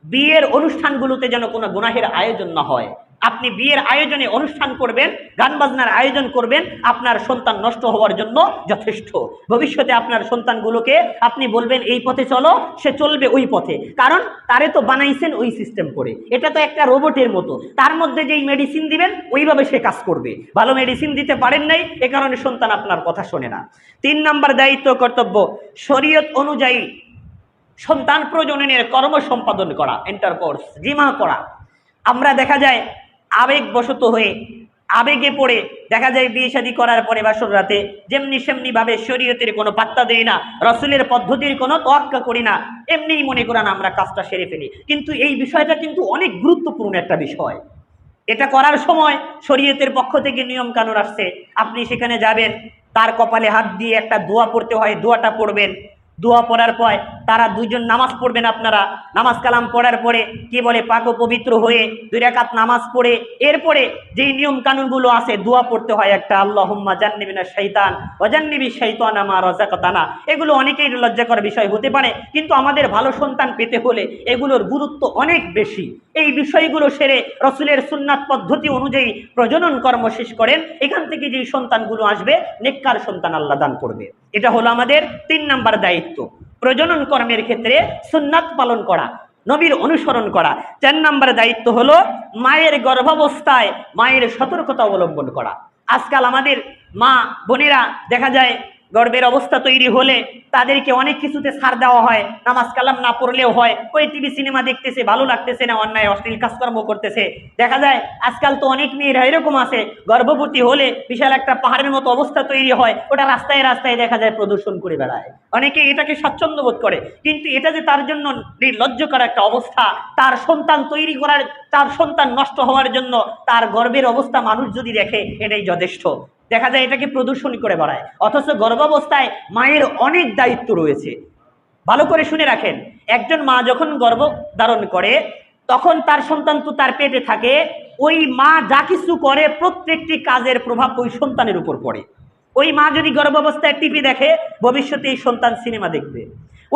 বিয়ের অনুষ্ঠানগুলোতে যেন কোনো গুনাহের আয়োজন না হয়। আপনি বিয়ের আয়োজনে অনুষ্ঠান করবেন, গান বাজনার আয়োজন করবেন, আপনার সন্তান নষ্ট হওয়ার জন্য যথেষ্ট। ভবিষ্যতে আপনার সন্তানগুলোকে আপনি বলবেন এই পথে চলো, সে চলবে ওই পথে, কারণ তারে তো বানাইছেন ওই সিস্টেম করে। এটা তো একটা রোবটের মতো, তার মধ্যে যেই মেডিসিন দিবেন ওইভাবে সে কাজ করবে। ভালো মেডিসিন দিতে পারেন নাই, এ কারণে সন্তান আপনার কথা শোনে না। 3 নাম্বার দায়িত্ব, কর্তব্য, শরীয়ত অনুযায়ী সন্তান প্রজননের কর্ম সম্পাদন করা, ইন্টারকোর্স, জিমা করা। আমরা দেখা যায় আবেগবশত হয়ে, আবেগে পড়ে দেখা যায় বিয়ে শাদী করার পরে বাসর রাতে যেমনি সেমনি ভাবে শরীয়তের কোনো পাত্তা দেই না, রসুলের পদ্ধতির কোনো তোয়াক্কা করি না, এমনিই মনে করেন আমরা কাজটা সেরে ফেলি। কিন্তু এই বিষয়টা কিন্তু অনেক গুরুত্বপূর্ণ একটা বিষয়। এটা করার সময় শরীয়তের পক্ষ থেকে নিয়ম কানুন আসছে, আপনি সেখানে যাবেন, তার কপালে হাত দিয়ে একটা দোয়া পড়তে হয়, দোয়াটা পড়বেন। দোয়া পড়ার পর তারা দুইজন নামাজ পড়বেন। আপনারা নামাজ কালাম পড়ার পরে কি বলে, পাক ও পবিত্র হয়ে 2 রাকাত নামাজ পড়ে এরপরে যেই নিয়ম কানুনগুলো আছে দোয়া পড়তে হয় একটা, আল্লাহুম্মা জান্নিবিনা শাইতান ওয়া জান্নিবি শাইতানা মা রাযাকাতানা। এগুলো অনেকেই লজ্জা করার বিষয় হতে পারে, কিন্তু আমাদের ভালো সন্তান পেতে হলে এগুলোর গুরুত্ব অনেক বেশি। এই বিষয়গুলো সেরে রসুলের সুন্নাত পদ্ধতি অনুযায়ী প্রজনন কর্ম শেষ করেন, এখান থেকে যে সন্তানগুলো আসবে নেককার সন্তান আল্লাহ দান করবে। এটা হলো আমাদের 3 নাম্বার দায়িত্ব, প্রজনন কর্মের ক্ষেত্রে সুন্নাত পালন করা, নবীর অনুসরণ করা। 4 নাম্বার দায়িত্ব হলো মায়ের গর্ভাবস্থায় মায়ের সতর্কতা অবলম্বন করা। আজকাল আমাদের মা বোনেরা দেখা যায় গর্ভের অবস্থা তৈরি হলে তাদেরকে অনেক কিছুতে ছাড় দেওয়া হয়, নামাজ কালাম না পড়লেও হয়, ওই টিভি সিনেমা দেখতেছে, ভালো লাগতেছে না, অন্যায় অশ্লীল কাজকর্ম করতেছে। দেখা যায় আজকাল তো অনেক মেয়েরা এরকম আছে, গর্ভবতী হলে বিশাল একটা পাহাড়ের মতো অবস্থা তৈরি হয়, ওটা রাস্তায় রাস্তায় দেখা যায় প্রদর্শন করে বেড়ায়। অনেকে এটাকে স্বাচ্ছন্দ্য বোধ করে, কিন্তু এটা যে তার জন্য নির্লজ্জকর একটা অবস্থা, তার সন্তান তৈরি করার, তার সন্তান নষ্ট হওয়ার জন্য তার গর্ভের অবস্থা মানুষ যদি দেখে এটাই যথেষ্ট। দেখা যায় এটাকে প্রদর্শনী করে বেড়ায়, অথচ গর্ভাবস্থায় মায়ের অনেক দায়িত্ব রয়েছে। ভালো করে শুনে রাখেন, একজন মা যখন গর্ভ ধারণ করে তখন তার সন্তান তো তার পেটে থাকে, ওই মা যা কিছু করে প্রত্যেকটি কাজের প্রভাব ওই সন্তানের উপর পড়ে। ওই মা যদি গর্ভাবস্থায় টিভি দেখে, ভবিষ্যতে এই সন্তান সিনেমা দেখবে।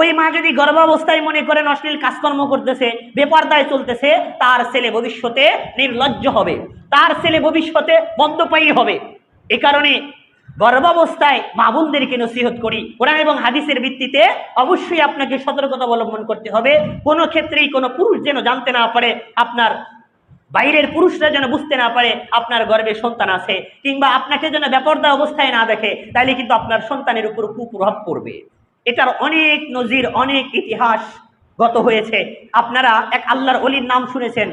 ওই মা যদি গর্ভাবস্থায় মনে করেন অশ্লীল কাজকর্ম করতেছে, বেপরদায় চলতেছে, তার ছেলে ভবিষ্যতে নির্লজ্জ হবে, তার ছেলে ভবিষ্যতে মদ্যপায়ী হবে। এ কারণে গর্ভাবস্থায় মা বোনদেরকে নসিহত করি, কোরআন এবং হাদিসের ভিত্তিতে অবশ্যই আপনাকে সতর্কতা অবলম্বন করতে হবে। কোনো ক্ষেত্রেই কোনো পুরুষ যেন জানতে না পারে, আপনার বাইরের পুরুষরা যেন বুঝতে না পারে আপনার গর্ভে সন্তান আছে, কিংবা আপনাকে যেন বেপরদা অবস্থায় না দেখে, তাইলে কিন্তু আপনার সন্তানের উপর কুপ্রভাব পড়বে। এটার অনেক নজির, অনেক ইতিহাস গত হয়েছে। আপনারা এক আল্লাহর ওলির নাম শুনেছেন,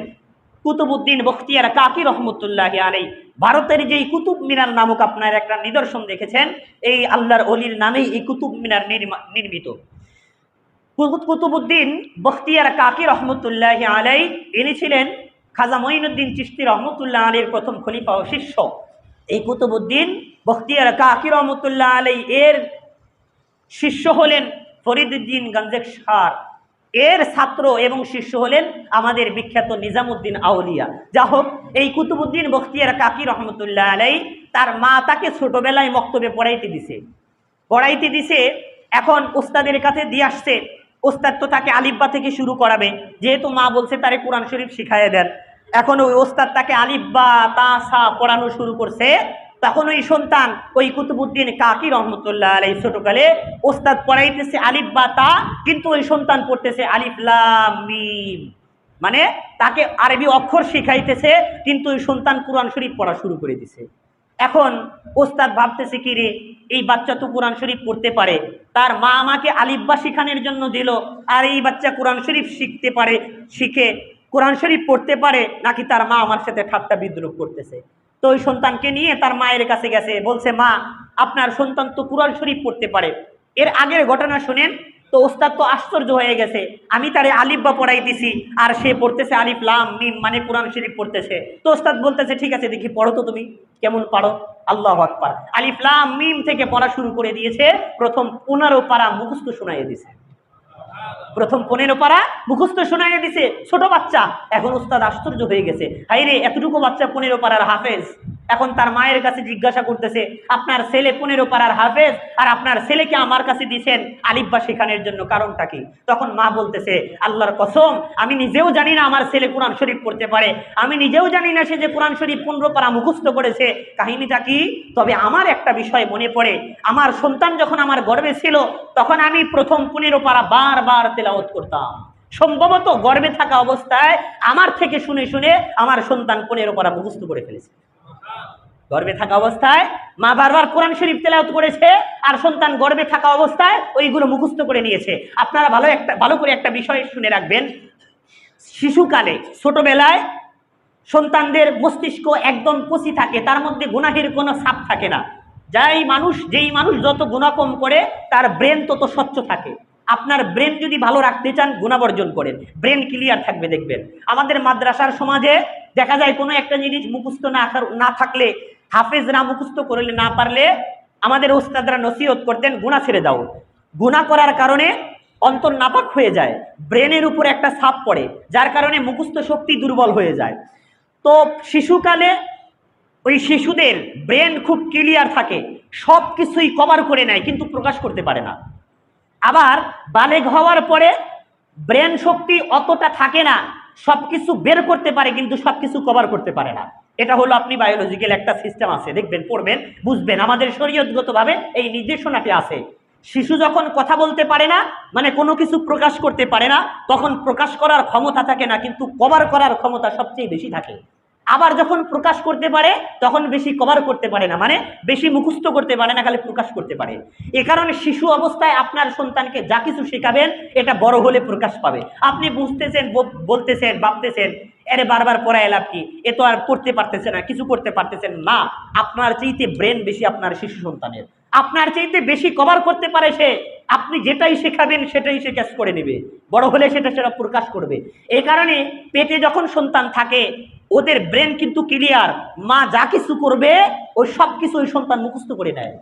কুতুবউদ্দিন বখতিয়ার কাকি রহমতুল্লাহি আলাইহি। ভারতের যেই কুতুব মিনার নামক আপনার একটা নিদর্শন দেখেছেন, এই আল্লাহর ওলির নামেই এই কুতুব মিনার নির্মিত। কুতুবউদ্দিন বখতিয়ার কাকি রহমতুল্লাহি আলাইহি ইনি ছিলেন খাজা মঈনুদ্দিন চিশতি রহমতুল্লাহ আলাইহির প্রথম খলিফা ও শিষ্য। এই কুতুবউদ্দিন বখতিয়ার কাকি রহমতুল্লাহ আলাইহি এর শিষ্য হলেন ফরিদউদ্দিন গঞ্জেশখার, এর ছাত্র এবং শিষ্য হলেন আমাদের বিখ্যাত নিজামুদ্দিন আউলিয়া। যা হোক, এই কুতুবউদ্দিন বখতিয়ার কাকি রহমতুল্লাহ আলাইহি তার মা তাকে ছোটবেলায় মক্তবে পড়াইতে দিছে। এখন ওস্তাদের কাছে দিয়ে আসছে, ওস্তাদ তো তাকে আলিফবা থেকে শুরু করাবে, যেহেতু মা বলছে তারে কোরআন শরীফ শিখাইয়া দেন। এখন ওই ওস্তাদ তাকে আলিফবা তা সা পড়ানো শুরু করছে। তখন ওই সন্তান ওই কুতুবউদ্দিন কাকি রহমতুল্লাহ আলাইহি ছোটকালে ওস্তাদ পড়াইতেছে আলিফ বা তা, কিন্তু ওই সন্তান পড়তেছে আলিফ লাম মিম, মানে তাকে আরবি অক্ষর শিখাইতেছে, কিন্তু ওই সন্তান কোরআন শরীফ পড়া শুরু করে দিছে। এখন ওস্তাদ ভাবতেছে কি রে, এই বাচ্চা তো কোরআন শরীফ পড়তে পারে, তার মা আমাকে আলিফ বা শিখানোর জন্য দিল, আর এই বাচ্চা কোরআন শরীফ শিখতে পারে, শিখে কোরআন শরীফ পড়তে পারে, নাকি তার মা আমার সাথে ঠাট্টা বিদ্রুপ করতেছে। তো ওই সন্তানকে নিয়ে তার মায়ের কাছে গেছে, বলছে মা, আপনার সন্তান তো কোরআন শরীফ পড়তে পারে। এর আগের ঘটনা শুনেন তো ওস্তাদ তো আশ্চর্য হয়ে গেছে, আমি তারে আলিফ বা পড়াই দিছি আর সে পড়তেছে আলিফ লাম মিম, মানে কোরআন শরীফ পড়তেছে। তো ওস্তাদ বলতেছে ঠিক আছে, দেখি পড়ো তো তুমি কেমন পারো। আল্লাহু আকবার, আলিফ লাম মিম থেকে পড়া শুরু করে দিয়েছে। প্রথম 15 পারা মুখস্থ শোনাইয়ে দিছে, প্রথম 15 পারা মুখস্থ শোনাইয়ে দিছে ছোট বাচ্চা। এখন উস্তাদ আশ্চর্য হয়ে গেছে, হাই রে, এতটুকু বাচ্চা 15 পারার হাফেজ। এখন তার মায়ের কাছে জিজ্ঞাসা করতেছে, আপনার ছেলে 15 পারার হাফেজ, আর আপনার ছেলেকে আমার কাছে দিয়েছেন আলিফ বা শেখানোর জন্য, কারণটা কি? তখন মা বলতেছে, আল্লাহর কসম, আমি নিজেও জানি না আমার ছেলে কোরআন শরীফ পড়তে পারে, আমি নিজেও জানি না সে যে কোরআন শরীফ 15 পারা মুখস্থ করেছে। কাহিনীটা কি? তবে আমার একটা বিষয় মনে পড়ে, আমার সন্তান যখন আমার গর্ভে ছিল তখন আমি প্রথম 15 পারা বারবার তেলাওয়াত করতাম। সম্ভবত গর্ভে থাকা অবস্থায় আমার থেকে শুনে শুনে আমার সন্তান 15 পারা মুখস্থ করে ফেলেছে। গর্ভে থাকা অবস্থায় মা বারবার কোরআন শরীফ তেলাওয়াত করেছে, আর সন্তান গর্ভে থাকা অবস্থায় ওইগুলো মুখস্থ করে নিয়েছে। আপনারা ভালো করে একটা বিষয় শুনে রাখবেন, শিশুকালে ছোটবেলায় সন্তানদের মস্তিষ্ক একদম কচি থাকে, তার মধ্যে গুনাহের কোনো ছাপ থাকে না। যেই মানুষ যত গুনাহ কম করে তার ব্রেন তত স্বচ্ছ থাকে। আপনার ব্রেন যদি ভালো রাখতে চান, গুণাবর্জন করেন, ব্রেন ক্লিয়ার থাকবে। দেখবেন আমাদের মাদ্রাসার সমাজে দেখা যায় কোনো একটা জিনিস মুখস্থ না থাকলে, হাফেজরা মুখস্থ করলে না পারলে আমাদের ওস্তাদরা নসিহত করতেন, গুনাহ ছেড়ে দাও, গুনাহ করার কারণে অন্তর নাপাক হয়ে যায়, ব্রেনের উপর একটা ছাপ পড়ে, যার কারণে মুখস্থ শক্তি দুর্বল হয়ে যায়। তো শিশুকালে ওই শিশুদের ব্রেন খুব ক্লিয়ার থাকে, সব কিছুই কভার করে নেয় কিন্তু প্রকাশ করতে পারে না। আবার বালেগ হওয়ার পরে ব্রেন শক্তি অতটা থাকে না, সবকিছু বের করতে পারে কিন্তু সবকিছু কভার করতে পারে না। এটা হলো আপনি বায়োলজিক্যাল একটা সিস্টেম আছে, দেখবেন, পড়বেন, বুঝবেন, আমাদের শরীয়তগতভাবে এই নির্দেশনাটি আছে। শিশু যখন কথা বলতে পারে না, মানে কোনো কিছু প্রকাশ করতে পারে না, তখন প্রকাশ করার ক্ষমতা থাকে না কিন্তু কভার করার ক্ষমতা সবচেয়ে বেশি থাকে। আবার যখন প্রকাশ করতে পারে তখন বেশি কভার করতে পারে না, মানে বেশি মুখস্থ করতে পারে না, খালি প্রকাশ করতে পারে। এ কারণে শিশু অবস্থায় আপনার সন্তানকে যা কিছু শেখাবেন এটা বড় হলে প্রকাশ পাবে। আপনি বুঝতেছেন, বলতেছেন, ভাবতেছেন, এরে বারবার পড়ায় লাভ কি, এ তো আর পড়তে পারতেছে না, কিছু করতে পারতেছেন না। আপনার চাইতে ব্রেন বেশি আপনার শিশু সন্তানের, আপনার চাইতে বেশি কভার করতে পারে সে। আপনি যেটাই শেখাবেন সেটাই সে ক্যাচ করে নেবে, বড় হলে সেটা প্রকাশ করবে। এই কারণে পেটে যখন সন্তান থাকে ওদের ব্রেন কিন্তু ক্লিয়ার, মা যা কিছু করবে ওই সব কিছু ওই সন্তান মুখস্থ করে নেয়।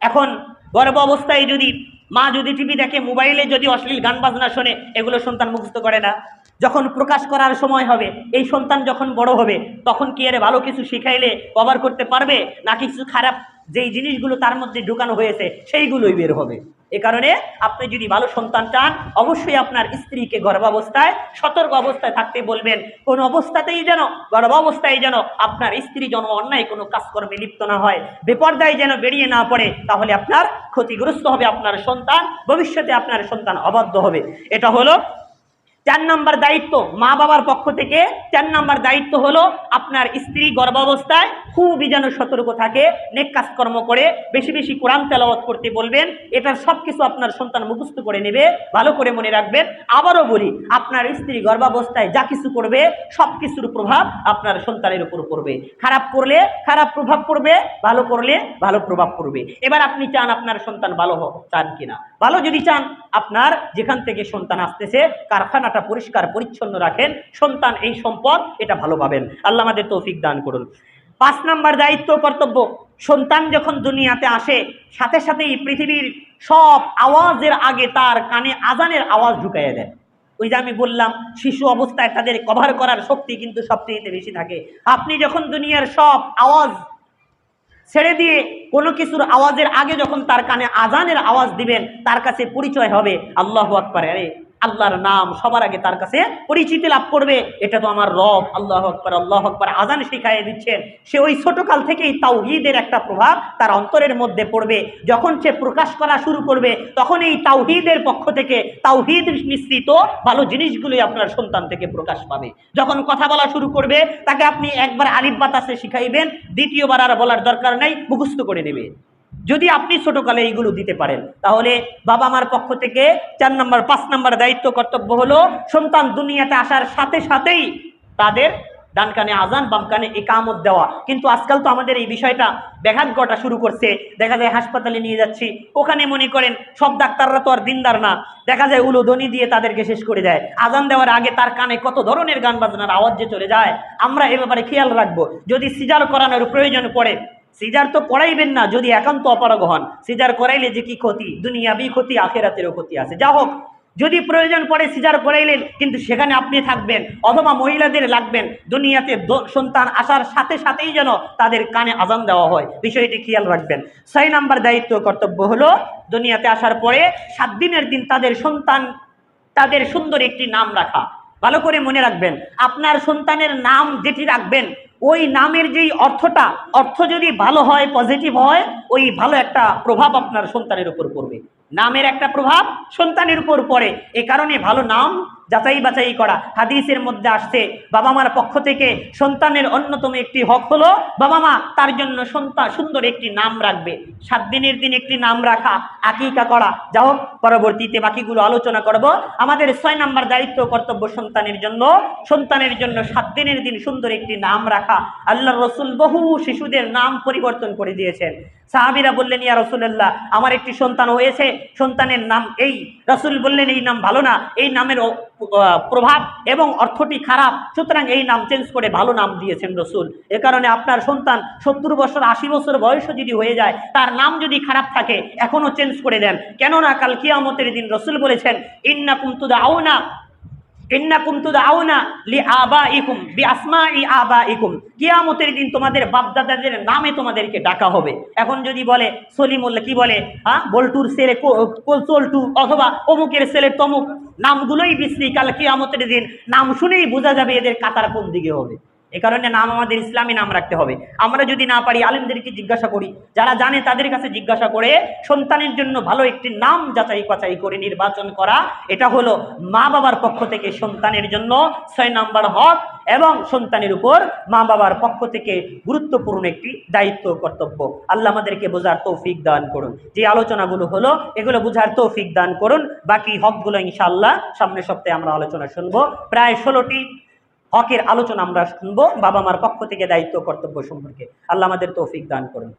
এখন গর্ভ অবস্থায় যদি মা যদি টিভি দেখে, মোবাইলে যদি অশ্লীল গান বাজনা শোনে, এগুলো সন্তান মুখস্থ করে না। যখন প্রকাশ করার সময় হবে, এই সন্তান যখন বড় হবে তখন কি এর ভালো কিছু শিখাইলে কভার করতে পারবে, না কিছু খারাপ যেই জিনিসগুলো তার মধ্যে ঢুকানো হয়েছে সেইগুলোই বের হবে। এ কারণে আপনি যদি ভালো সন্তান চান অবশ্যই আপনার স্ত্রীকে গর্ভাবস্থায় সতর্ক অবস্থায় থাকতে বলবেন। কোন অবস্থাতেই যেন, গর্ভাবস্থায় যেন আপনার স্ত্রী যেন অন্যায় কোনো কাজকর্মে লিপ্ত না হয়, বেপরদায় যেন বেরিয়ে না পড়ে, তাহলে আপনার ক্ষতিগ্রস্ত হবে আপনার সন্তান, ভবিষ্যতে আপনার সন্তান অবাধ্য হবে। এটা হলো 4 নম্বর দায়িত্ব মা বাবার পক্ষ থেকে। 4 নম্বর দায়িত্ব হলো আপনার স্ত্রী গর্ভাবস্থায় খুবই যেন সতর্ক থাকে, নেক কাজকর্ম করে বেশি বেশি কোরআন তেলাওয়াত করতে বলবেন। এটার সব কিছু আপনার সন্তান মুখস্থ করে নেবে, ভালো করে মনে রাখবেন। আবারও বলি, আপনার স্ত্রী গর্ভাবস্থায় যা কিছু করবে সব কিছুর প্রভাব আপনার সন্তানের উপর পড়বে। খারাপ করলে খারাপ প্রভাব পড়বে, ভালো করলে ভালো প্রভাব পড়বে। এবার আপনি চান আপনার সন্তান ভালো হোক, চান কিনা? ভালো যদি চান, আপনার যেখান থেকে সন্তান আসতেছে কারখানাটা পরিষ্কার পরিচ্ছন্ন রাখেন, সন্তান এই সম্পদ, এটা ভালো পাবেন। আল্লাহ আমাদের তৌফিক দান করুন। 5 নম্বর দায়িত্ব কর্তব্য, সন্তান যখন দুনিয়াতে আসে সাথে সাথেই পৃথিবীর সব আওয়াজের আগে তার কানে আজানের আওয়াজ ঢুকাইয়া দেয়। ওই যে আমি বললাম শিশু অবস্থায় তাদের কভার করার শক্তি কিন্তু সবচেয়ে বেশি থাকে। আপনি যখন দুনিয়ার সব আওয়াজ ছেড়ে দিয়ে কোনো কিছুর আওয়াজের আগে যখন তার কানে আজানের আওয়াজ দিবেন, তার কাছে পরিচয় হবে আল্লাহু আকবার, আরে আল্লাহর নাম সবার আগে তার কাছে পরিচিতি লাভ করবে, এটা তো আমার রব, আল্লাহু আকবার আল্লাহু আকবার আজান শিখাইয়ে দিচ্ছেন। সে ওই ছোটকাল থেকেই তাওহীদের একটা প্রভাব তার অন্তরের মধ্যে পড়বে। যখন সে প্রকাশ করা শুরু করবে তখন এই তাওহীদের পক্ষ থেকে তাওহীদ মিশ্রিত ভালো জিনিসগুলোই আপনার সন্তান থেকে প্রকাশ পাবে। যখন কথা বলা শুরু করবে তাকে আপনি একবার আলিফ বাতাসে শিখাইবেন, দ্বিতীয়বার আর বলার দরকার নাই, মুখস্থ করে নেবে। যদি আপনি ছোটকালে এইগুলো দিতে পারেন, তাহলে বাবা মার পক্ষ থেকে 5 নম্বর দায়িত্ব কর্তব্য হলো সন্তান দুনিয়াতে আসার সাথে সাথেই তাদের ডান কানে আজান, বাম কানে ইকামত দেওয়া। কিন্তু আজকাল তো আমাদের এই বিষয়টা ব্যাঘাত ঘটা শুরু করছে। দেখা যায় হাসপাতালে নিয়ে যাচ্ছি, ওখানে মনে করেন সব ডাক্তাররা তো আর দিনদার না, দেখা যায় উলুধ্বনি দিয়ে তাদেরকে শেষ করে দেয়। আজান দেওয়ার আগে তার কানে কত ধরনের গান বাজনার আওয়াজ যে চলে যায়। আমরা এ ব্যাপারে খেয়াল রাখবো। যদি সিজার করানোর প্রয়োজন পড়ে, সিজার তো করাইবেন না যদি একান্ত অপারগ হন। সিজার করাইলে যে কি ক্ষতি, দুনিয়াবি ক্ষতি, আখেরাতেরও ক্ষতি আছে। যা হোক, যদি প্রয়োজন পড়ে সিজার করাইলেন, কিন্তু সেখানে আপনি থাকবেন, অথবা মহিলাদের লাগবেন, দুনিয়াতে সন্তান আসার সাথে সাথেই যেন তাদের কানে আজান দেওয়া হয়, বিষয়টি খেয়াল রাখবেন। 6 নম্বর দায়িত্ব কর্তব্য হলো দুনিয়াতে আসার পরে 7 দিনের দিন তাদের সুন্দর একটি নাম রাখা। ভালো করে মনে রাখবেন, আপনার সন্তানের নাম যেটি রাখবেন ওই নামের যেই অর্থ যদি ভালো হয়, পজিটিভ হয়, ওই ভালো একটা প্রভাব আপনার সন্তানের উপর পড়বে। নামের একটা প্রভাব সন্তানের উপর পড়ে। এ কারণে ভালো নাম যাচাই বাছাই করা। হাদিসের মধ্যে আসছে বাবা মার পক্ষ থেকে সন্তানের অন্যতম একটি হক হলো বাবা মা তার জন্য সুন্দর একটি নাম রাখবে। 7 দিনের দিন একটি নাম রাখা, আকিকা করা। যা হোক, পরবর্তীতে বাকিগুলো আলোচনা করব। আমাদের 6 নম্বর দায়িত্ব কর্তব্য সন্তানের জন্য 7 দিনের দিন সুন্দর একটি নাম রাখা। আল্লাহর রাসূল বহু শিশুদের নাম পরিবর্তন করে দিয়েছেন। সাহাবীরা বললেন, ইয়া রাসূলুল্লাহ, আমার একটি সন্তান হয়েছে, সন্তানের নাম এই। রাসূল বললেন, এই নাম ভালো না, এই নামের প্রভাব এবং অর্থটি খারাপ, সুতরাং এই নাম চেঞ্জ করে ভালো নাম দিয়েছেন রসুল। এ কারণে আপনার সন্তান 70 বছর 80 বছর বয়সও যদি হয়ে যায়, তার নাম যদি খারাপ থাকে, এখনো চেঞ্জ করে দেন। কেননা কাল কিয়ামতের দিন রসুল বলেছেন, ইন্নাকুম তুদআউনা লিআবাইকুম বিআসমাই আবাইকুম, কিয়ামতের দিন তোমাদের বাপদাদাদের নামে তোমাদেরকে ডাকা হবে। এখন যদি বলে সলিমুল্লাহ, কি বলে, বল্টুর ছেলে চল্টু, অথবা অমুকের ছেলে তমুক, নামগুলোই বিশ্রী। কাল কিয়ামতের দিন নাম শুনেই বোঝা যাবে এদের কাতার কোন দিকে হবে। এ কারণে নাম আমাদের ইসলামী নাম রাখতে হবে। আমরা যদি না পারি, আলেমদেরকে জিজ্ঞাসা করি, যারা জানে তাদের কাছে জিজ্ঞাসা করে সন্তানের জন্য ভালো একটি নাম যাচাই বাছাই করে নির্বাচন করা, এটা হলো মা বাবার পক্ষ থেকে সন্তানের জন্য 6 নাম্বার হক, এবং সন্তানের উপর মা বাবার পক্ষ থেকে গুরুত্বপূর্ণ একটি দায়িত্ব কর্তব্য। আল্লাহ আমাদেরকে বোঝার তৌফিক দান করুন। যে আলোচনাগুলো হলো এগুলো বোঝার তৌফিক দান করুন। বাকি হকগুলো ইনশাআল্লাহ সামনের সপ্তাহে আমরা আলোচনা শুনবো। প্রায় 16টি হকের আলোচনা আমরা শুনবো বাবা মার পক্ষ থেকে দায়িত্ব কর্তব্য সম্পর্কে। আল্লাহ আমাদের তৌফিক দান করুন।